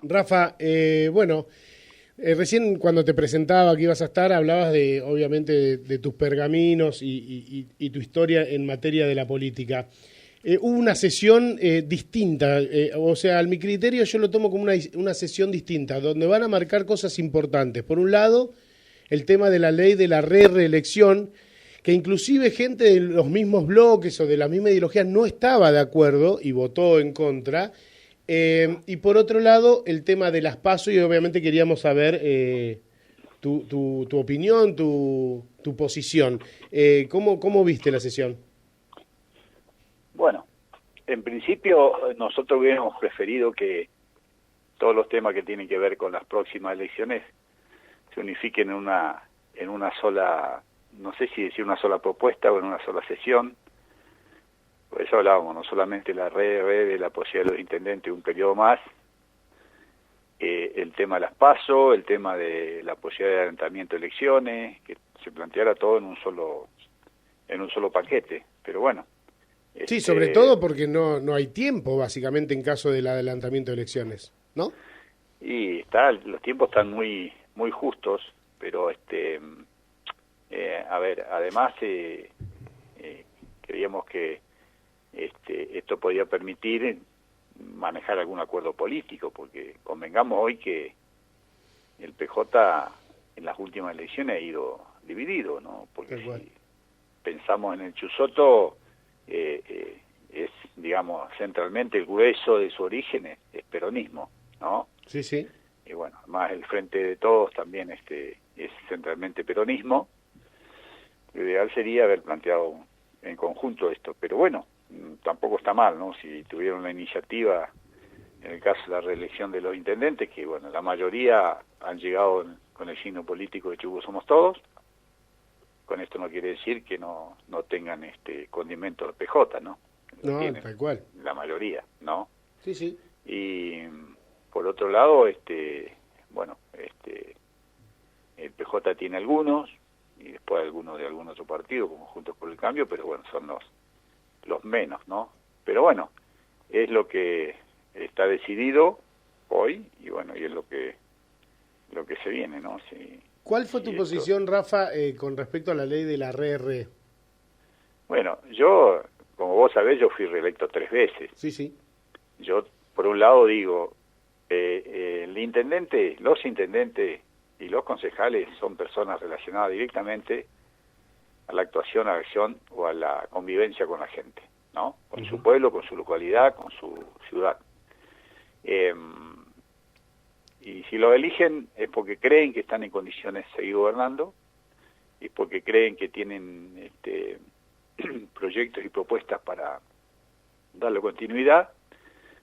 Rafa, recién cuando te presentaba que ibas a estar, hablabas de, obviamente, de tus pergaminos y tu historia en materia de la política. Hubo una sesión distinta, o sea, a mi criterio yo lo tomo como una sesión distinta, donde van a marcar cosas importantes. Por un lado, el tema de la ley de la reelección, que inclusive gente de los mismos bloques o de la misma ideología no estaba de acuerdo y votó en contra. Y por otro lado, el tema de las PASO, y obviamente queríamos saber tu opinión, tu posición. ¿Cómo viste la sesión? Bueno, en principio nosotros hubiéramos preferido que todos los temas que tienen que ver con las próximas elecciones se unifiquen en una sola, no sé si decir una sola propuesta o en una sola sesión. Por eso hablábamos, no solamente la red de la posibilidad de los intendentes un periodo más, el tema de las PASO, el tema de la posibilidad de adelantamiento de elecciones, que se planteara todo en un solo paquete. Pero bueno. Sí, sobre todo porque no hay tiempo, básicamente, en caso del adelantamiento de elecciones, ¿no? Y los tiempos están muy justos, pero a ver, además creíamos que esto podía permitir manejar algún acuerdo político, porque convengamos hoy que el PJ en las últimas elecciones ha ido dividido, ¿no? Porque si pensamos en el Chusotto, es, digamos, centralmente el grueso de su origen es peronismo, ¿no? Sí, sí. Y bueno, además el Frente de Todos también es centralmente peronismo. Lo ideal sería haber planteado en conjunto esto, pero bueno, tampoco está mal, ¿no? Si tuvieron la iniciativa, en el caso de la reelección de los intendentes, que bueno, la mayoría han llegado con el signo político de Chubut Somos Todos. Con esto no quiere decir que no tengan condimento de PJ, ¿no? No, tal cual. La mayoría, ¿no? Sí, sí. Y por otro lado, el PJ tiene algunos, y después algunos de algún otro partido, como Juntos por el Cambio, pero bueno, son los menos, ¿no? Pero bueno, es lo que está decidido hoy, y bueno, y es lo que se viene, ¿no? ¿Cuál fue tu posición, Rafa, con respecto a la ley de la RR? Bueno, yo, como vos sabés, yo fui reelecto 3 veces. Sí, sí. Yo, por un lado, digo, los intendentes y los concejales son personas relacionadas directamente a la actuación, a la acción o a la convivencia con la gente, ¿no? Con su pueblo, con su localidad, con su ciudad. Y si lo eligen es porque creen que están en condiciones de seguir gobernando, y porque creen que tienen proyectos y propuestas para darle continuidad,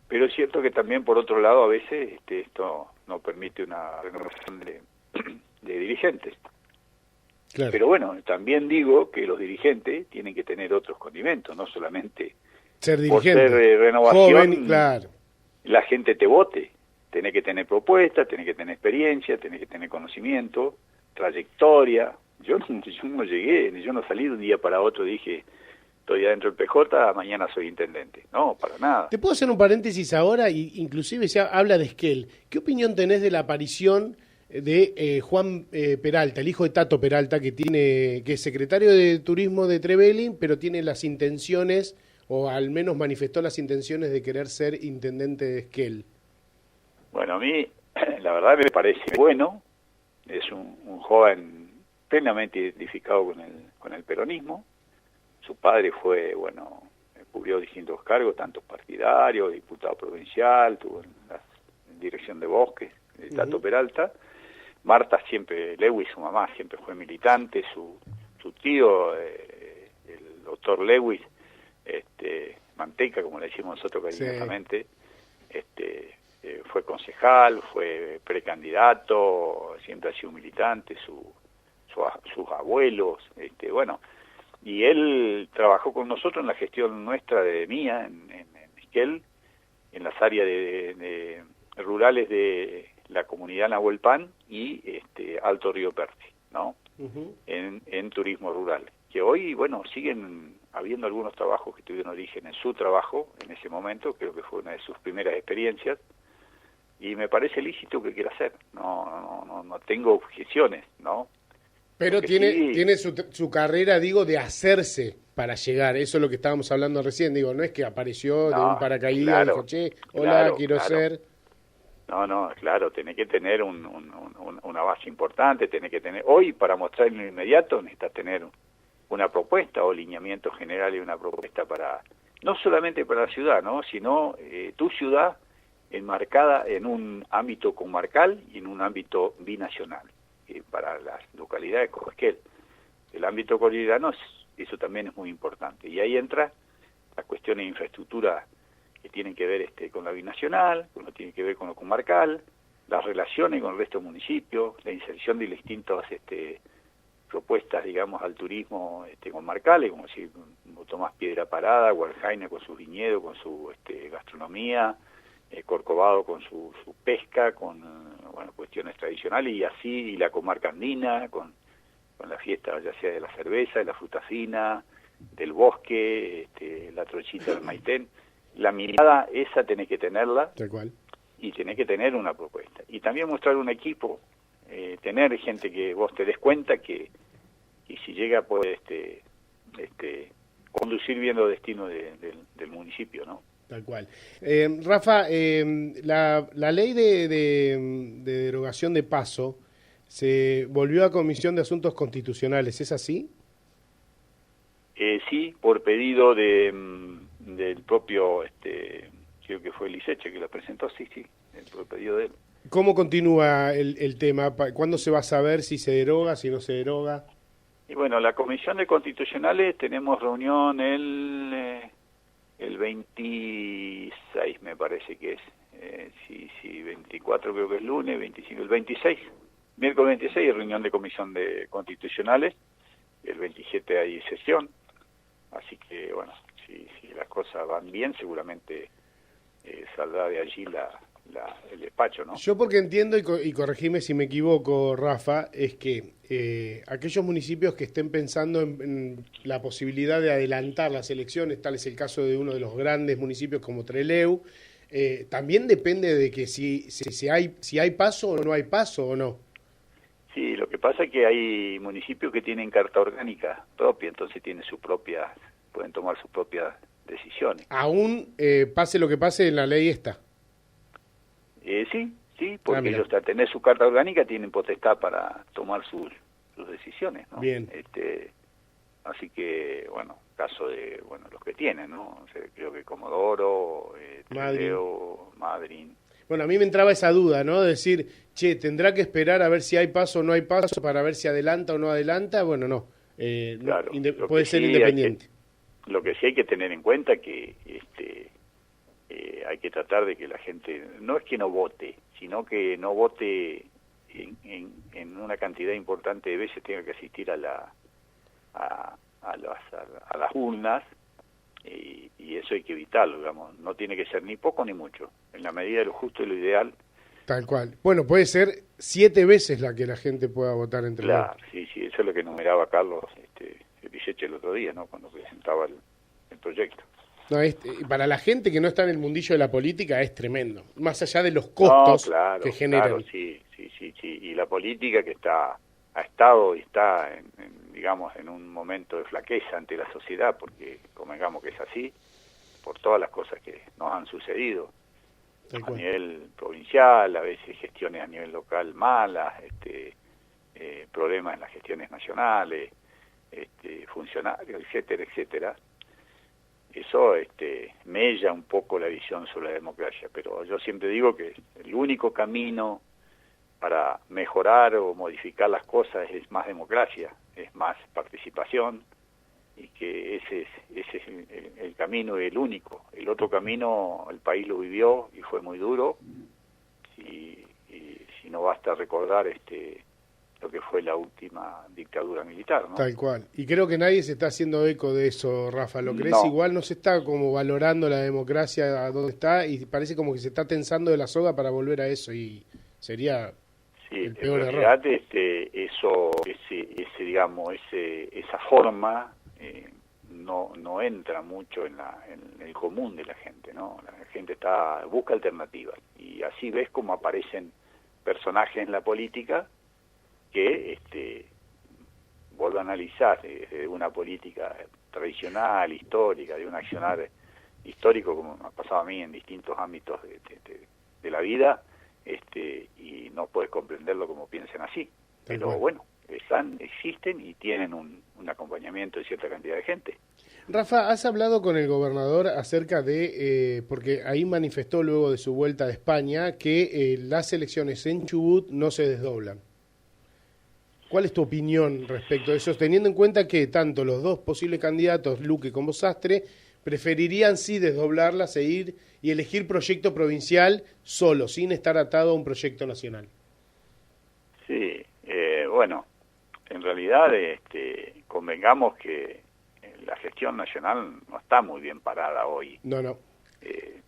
pero es cierto que también, por otro lado, a veces esto no permite una renovación de dirigentes. Claro. Pero bueno, también digo que los dirigentes tienen que tener otros condimentos, no solamente ser dirigente, por ser renovación, joven, claro. La gente te vote. Tenés que tener propuestas, tenés que tener experiencia, tenés que tener conocimiento, trayectoria. Yo no llegué, yo no salí de un día para otro, dije, estoy adentro del PJ, mañana soy intendente. No, para nada. ¿Te puedo hacer un paréntesis ahora? Inclusive se habla de Esquel. ¿Qué opinión tenés de la aparición de Juan Peralta, el hijo de Tato Peralta, que es secretario de Turismo de Trevelin, pero tiene las intenciones, o al menos manifestó las intenciones de querer ser intendente de Esquel? Bueno, a mí la verdad me parece bueno, es un joven plenamente identificado con el peronismo. Su padre fue, cubrió distintos cargos, tanto partidario, diputado provincial, tuvo en dirección de bosques, Tato Peralta. Marta Lewis, su mamá, siempre fue militante, su tío, el doctor Lewis, Manteca, como le decimos nosotros cariñosamente, fue concejal, fue precandidato, siempre ha sido militante, sus abuelos, y él trabajó con nosotros en la gestión nuestra mía, en Esquel, en las áreas de rurales de la comunidad Nahuelpan y Alto Río Perti, ¿no? En turismo rural, que hoy, siguen habiendo algunos trabajos que tuvieron origen en su trabajo, en ese momento, creo que fue una de sus primeras experiencias, y me parece lícito que quiera hacer. No tengo objeciones, ¿no? Pero tiene su carrera, digo, de hacerse para llegar. Eso es lo que estábamos hablando recién. Digo, no es que apareció de un paracaídas y dijo, che, hola, quiero ser. No, claro, tenés que tener una base importante, tenés que tener... Hoy, para mostrar en lo inmediato, necesitas tener una propuesta o lineamiento general y una propuesta para... No solamente para la ciudad, ¿no? Sino tu ciudad enmarcada en un ámbito comarcal y en un ámbito binacional. Para las localidades como Esquel. El ámbito cordillerano, eso también es muy importante. Y ahí entra las cuestiones de infraestructura que tienen que ver con la binacional, con lo que tiene que ver con lo comarcal, las relaciones con el resto del municipio, la inserción de distintas propuestas, digamos, al turismo comarcales, como si Tomás Piedra Parada, Guarjaina con sus viñedos, con su gastronomía, Corcovado con su pesca, con cuestiones tradicionales, y así, y la comarca andina, con la fiesta ya sea de la cerveza, de la fruta fina, del bosque, la trochita del Maitén. La mirada esa tenés que tenerla. Tal cual. Y tenés que tener una propuesta. Y también mostrar un equipo, tener gente que vos te des cuenta que si llega puede conducir bien los destinos del municipio, ¿no? Tal cual. Rafa, la ley de derogación de paso se volvió a Comisión de Asuntos Constitucionales, ¿es así? Sí, por pedido del propio, creo que fue el Liceche que la presentó, sí, por pedido de él. ¿Cómo continúa el tema? ¿Cuándo se va a saber si se deroga, si no se deroga? Y bueno, la Comisión de Constitucionales tenemos reunión el 26 me parece que es, sí, 24 creo que es lunes, 25, el 26, miércoles 26 reunión de Comisión de Constitucionales, el 27 hay sesión, así que bueno, si las cosas van bien seguramente saldrá de allí el despacho, ¿no? Yo porque entiendo, y corregime si me equivoco, Rafa, es que aquellos municipios que estén pensando en la posibilidad de adelantar las elecciones, tal es el caso de uno de los grandes municipios como Trelew, también depende de que si hay paso o no hay paso o no. Sí, lo que pasa es que hay municipios que tienen carta orgánica propia, entonces pueden tomar sus propias decisiones. Aún pase lo que pase en la ley esta. Sí, porque ellos al tener su carta orgánica tienen potestad para tomar sus decisiones, ¿no? Bien. Así que, bueno, caso de, los que tienen, ¿no? O sea, creo que Comodoro, Madryn. Bueno, a mí me entraba esa duda, ¿no? Decir, tendrá que esperar a ver si hay paso o no hay paso para ver si adelanta o no adelanta. Bueno, no. Claro, puede ser independiente. Lo que sí hay que tener en cuenta que hay que tratar de que la gente, no es que no vote, sino que no vote en una cantidad importante de veces, tenga que asistir a las urnas, y eso hay que evitarlo, digamos. No tiene que ser ni poco ni mucho, en la medida de lo justo y lo ideal. Tal cual. Bueno, puede ser 7 veces la que la gente pueda votar entre los... Claro, sí, eso es lo que enumeraba Carlos Liceche el otro día, ¿no? Cuando presentaba el proyecto. No, para la gente que no está en el mundillo de la política es tremendo, más allá de los costos que generan. Claro, sí, y la política que ha estado y está digamos, en un momento de flaqueza ante la sociedad, porque convengamos que es así, por todas las cosas que nos han sucedido a nivel provincial, a veces gestiones a nivel local malas, problemas en las gestiones nacionales, funcionarios, etcétera. Eso mella un poco la visión sobre la democracia, pero yo siempre digo que el único camino para mejorar o modificar las cosas es más democracia, es más participación, y que ese es el camino, el único. El otro camino el país lo vivió y fue muy duro, y si no basta recordar lo que fue la última dictadura militar, ¿no? Tal cual. Y creo que nadie se está haciendo eco de eso, Rafa. ¿Lo crees? No. Igual no se está como valorando la democracia a donde está, y parece como que se está tensando de la soga para volver a eso, y sería el peor en error. Realidad, esa forma no entra mucho en el común de la gente, ¿no? La gente busca alternativas, y así ves cómo aparecen personajes en la política que vuelvo a analizar una política tradicional, histórica, de un accionar histórico, como me ha pasado a mí en distintos ámbitos de la vida, y no puedes comprenderlo como piensen así. Pero bueno, existen y tienen un acompañamiento de cierta cantidad de gente. Rafa, ¿has hablado con el gobernador acerca de, porque ahí manifestó luego de su vuelta de España, que las elecciones en Chubut no se desdoblan? ¿Cuál es tu opinión respecto a eso, teniendo en cuenta que tanto los dos posibles candidatos, Luque como Sastre, preferirían sí desdoblarlas e ir y elegir proyecto provincial solo, sin estar atado a un proyecto nacional? Sí, bueno, en realidad convengamos que la gestión nacional no está muy bien parada hoy. No.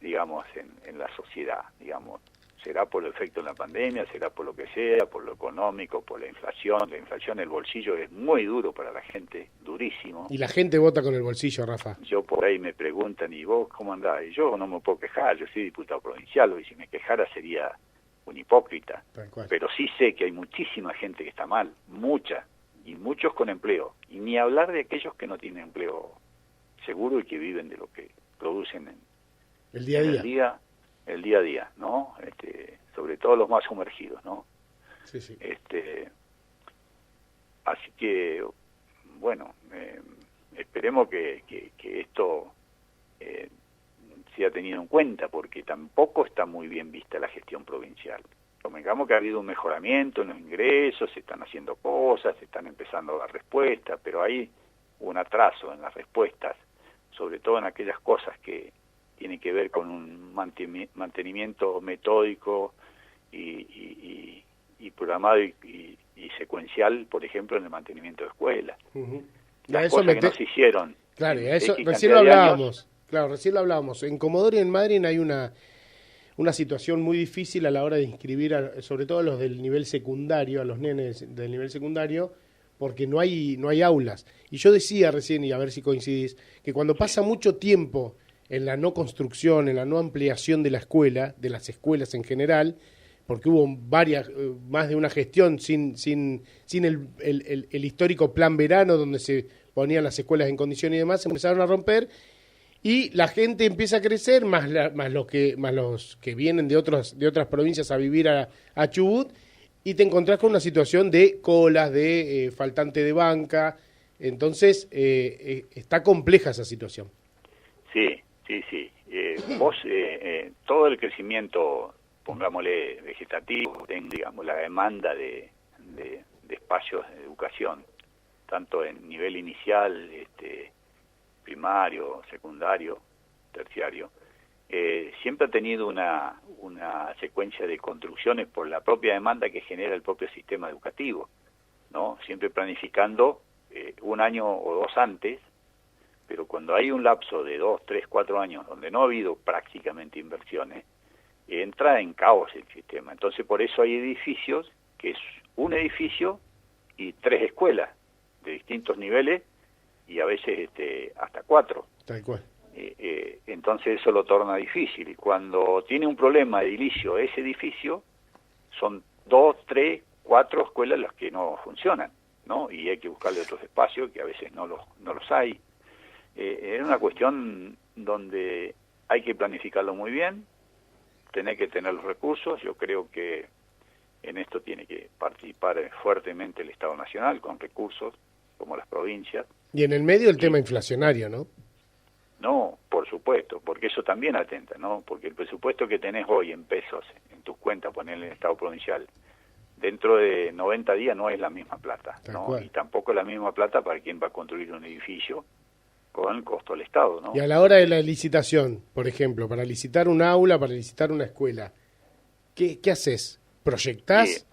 Digamos, en la sociedad, digamos. Será por el efecto de la pandemia, será por lo que sea, por lo económico, por la inflación. La inflación, el bolsillo es muy duro para la gente, durísimo. Y la gente vota con el bolsillo, Rafa. Yo por ahí me preguntan, ¿y vos cómo andás? Y yo no me puedo quejar, yo soy diputado provincial, y si me quejara sería un hipócrita. Pero sí sé que hay muchísima gente que está mal, mucha, y muchos con empleo. Y ni hablar de aquellos que no tienen empleo seguro y que viven de lo que producen en el día a día. El día a día, ¿no? Sobre todo los más sumergidos, ¿no? Sí. Así que, bueno, esperemos que esto sea tenido en cuenta, porque tampoco está muy bien vista la gestión provincial. Convengamos que ha habido un mejoramiento en los ingresos, se están haciendo cosas, se están empezando a dar respuestas, pero hay un atraso en las respuestas, sobre todo en aquellas cosas que tiene que ver con un mantenimiento metódico y programado y secuencial, por ejemplo, en el mantenimiento de escuelas. Las cosas que no se hicieron. Claro, eso recién lo hablábamos. Claro, recién lo hablábamos. En Comodoro y en Madryn hay una situación muy difícil a la hora de inscribir, sobre todo a los del nivel secundario, a los nenes del nivel secundario, porque no hay aulas. Y yo decía recién, y a ver si coincidís, que cuando pasa mucho tiempo en la no construcción, en la no ampliación de la escuela, de las escuelas en general, porque hubo más de una gestión sin el histórico plan verano donde se ponían las escuelas en condición y demás, se empezaron a romper y la gente empieza a crecer, más los que vienen de otras provincias a vivir a Chubut, y te encontrás con una situación de colas, de faltante de banca. Entonces está compleja esa situación. Sí. Vos, todo el crecimiento, pongámosle vegetativo, digamos, la demanda de espacios de educación, tanto en nivel inicial, primario, secundario, terciario, siempre ha tenido una secuencia de construcciones por la propia demanda que genera el propio sistema educativo, ¿no? Siempre planificando un año o dos antes, pero cuando hay un lapso de 2, 3, 4 años donde no ha habido prácticamente inversiones, entra en caos el sistema. Entonces por eso hay edificios, que es un edificio y 3 escuelas de distintos niveles, y a veces hasta 4. Tal cual. Entonces eso lo torna difícil, y cuando tiene un problema edilicio ese edificio, son 2, 3, 4 escuelas las que no funcionan, ¿no? Y hay que buscarle otros espacios que a veces no los hay. Es una cuestión donde hay que planificarlo muy bien, tener que tener los recursos. Yo creo que en esto tiene que participar fuertemente el Estado Nacional con recursos, como las provincias. Y en el medio el tema inflacionario, ¿no? No, por supuesto, porque eso también atenta, ¿no? Porque el presupuesto que tenés hoy en pesos, en tus cuentas, ponerle en el Estado provincial, dentro de 90 días no es la misma plata, ¿no? Y tampoco es la misma plata para quien va a construir un edificio con el costo del Estado, ¿no? Y a la hora de la licitación, por ejemplo, para licitar un aula, para licitar una escuela, ¿qué haces? ¿Proyectás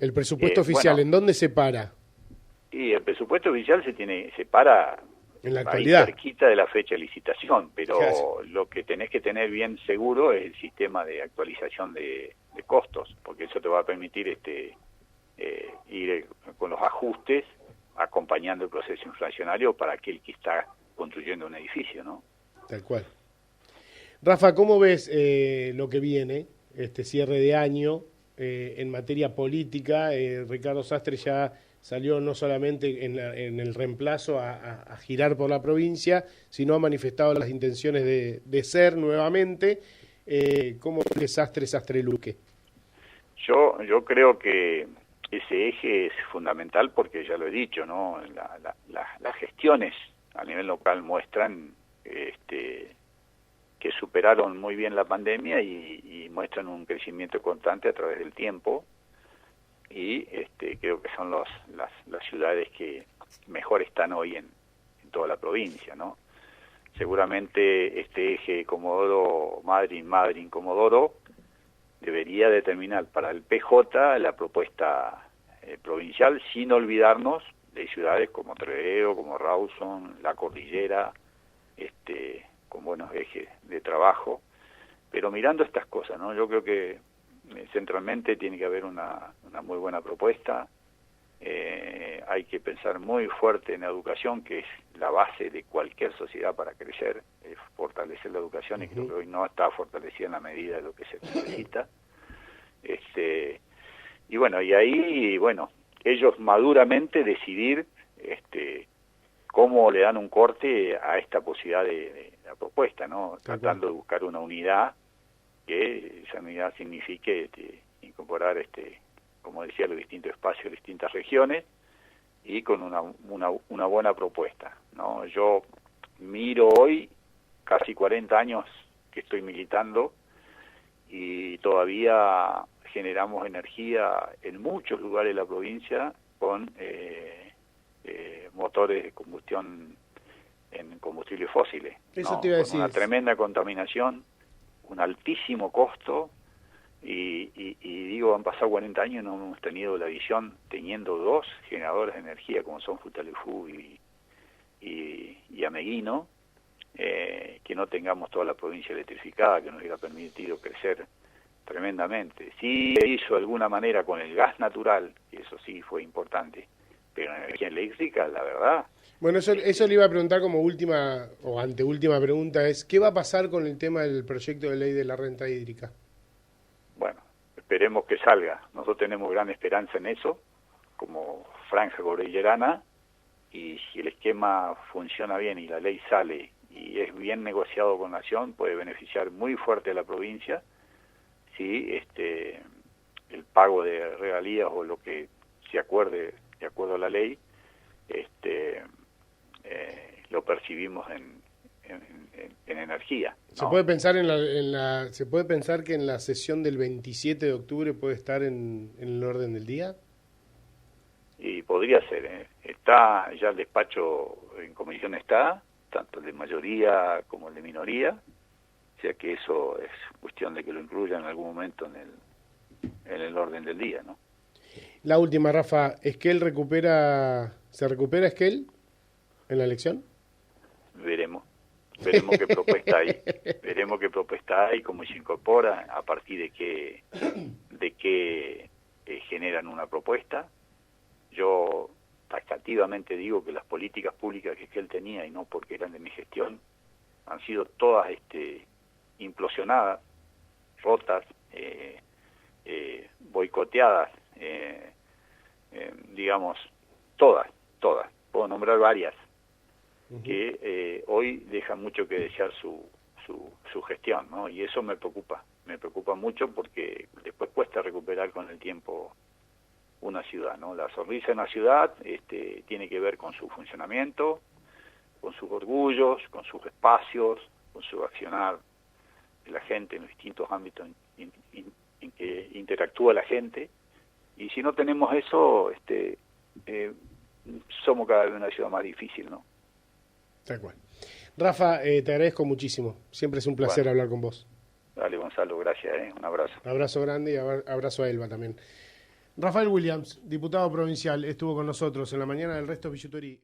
el presupuesto oficial? Bueno, ¿en dónde se para? Y el presupuesto oficial se para en la actualidad, cerquita de la fecha de licitación, pero lo que tenés que tener bien seguro es el sistema de actualización de costos, porque eso te va a permitir ir con los ajustes acompañando el proceso inflacionario para aquel que está construyendo un edificio, ¿no? Tal cual. Rafa, ¿cómo ves lo que viene, este cierre de año en materia política? Ricardo Sastre ya salió no solamente en el reemplazo a girar por la provincia, sino ha manifestado las intenciones de ser nuevamente. ¿Cómo ves Sastre-Luque? Yo creo que ese eje es fundamental porque ya lo he dicho, ¿no? Las gestiones a nivel local muestran que superaron muy bien la pandemia y muestran un crecimiento constante a través del tiempo, y creo que son las ciudades que mejor están hoy en toda la provincia, ¿no? Seguramente este eje Comodoro-Madryn, Madryn-Comodoro debería determinar para el PJ la propuesta provincial, sin olvidarnos de ciudades como Trelew, como Rawson, La Cordillera, con buenos ejes de trabajo, pero mirando estas cosas, ¿no? Yo creo que centralmente tiene que haber una muy buena propuesta. Hay que pensar muy fuerte en la educación, que es la base de cualquier sociedad para crecer, fortalecer la educación, y creo que hoy no está fortalecida en la medida de lo que se necesita. Y bueno, y ahí, bueno, ellos maduramente decidir cómo le dan un corte a esta posibilidad de la propuesta, ¿no? Tratando de buscar una unidad, que esa unidad signifique incorporar, como decía, los distintos espacios, distintas regiones, y con una buena propuesta, ¿no? Yo miro hoy, casi 40 años que estoy militando, y todavía generamos energía en muchos lugares de la provincia con motores de combustión en combustibles fósiles. Eso, ¿no? te iba a decir. Con una tremenda contaminación, un altísimo costo, y digo, han pasado 40 años y no hemos tenido la visión, teniendo 2 generadores de energía como son Futaleufú y Ameguino, que no tengamos toda la provincia electrificada, que nos hubiera permitido crecer tremendamente. Sí se hizo de alguna manera con el gas natural, y eso sí fue importante, pero en energía eléctrica, la verdad... Bueno, eso le iba a preguntar como última o anteúltima pregunta, es ¿qué va a pasar con el tema del proyecto de ley de la renta hídrica? Bueno, esperemos que salga. Nosotros tenemos gran esperanza en eso, como franja cordillerana, y si el esquema funciona bien y la ley sale y es bien negociado con Nación, puede beneficiar muy fuerte a la provincia, si el pago de regalías o lo que se acuerde de acuerdo a la ley, lo percibimos en energía, ¿no? ¿Se puede pensar se puede pensar que en la sesión del 27 de octubre puede estar en el orden del día? Y podría ser, está ya el despacho en comisión, está tanto el de mayoría como el de minoría, o sea que eso es cuestión de que lo incluyan en algún momento en el orden del día, ¿no? La última, Rafa, ¿se recupera Esquel en la elección? Veremos qué propuesta hay, cómo se incorpora, a partir de qué generan una propuesta. Yo taxativamente digo que las políticas públicas que él tenía, y no porque eran de mi gestión, han sido todas implosionadas, rotas, boicoteadas, digamos, todas, puedo nombrar varias, que hoy dejan mucho que desear su gestión, ¿no? Y eso me preocupa mucho, porque después cuesta recuperar con el tiempo una ciudad, ¿no? La sonrisa en una ciudad tiene que ver con su funcionamiento, con sus orgullos, con sus espacios, con su accionar de la gente en los distintos ámbitos en que interactúa la gente, y si no tenemos eso, somos cada vez una ciudad más difícil, ¿no? Tal cual. Rafa, te agradezco muchísimo, siempre es un placer hablar con vos. Dale, Gonzalo, gracias, un abrazo. Abrazo grande y abrazo a Elba también. Rafael Williams, diputado provincial, estuvo con nosotros en la mañana del Resto Billuterí.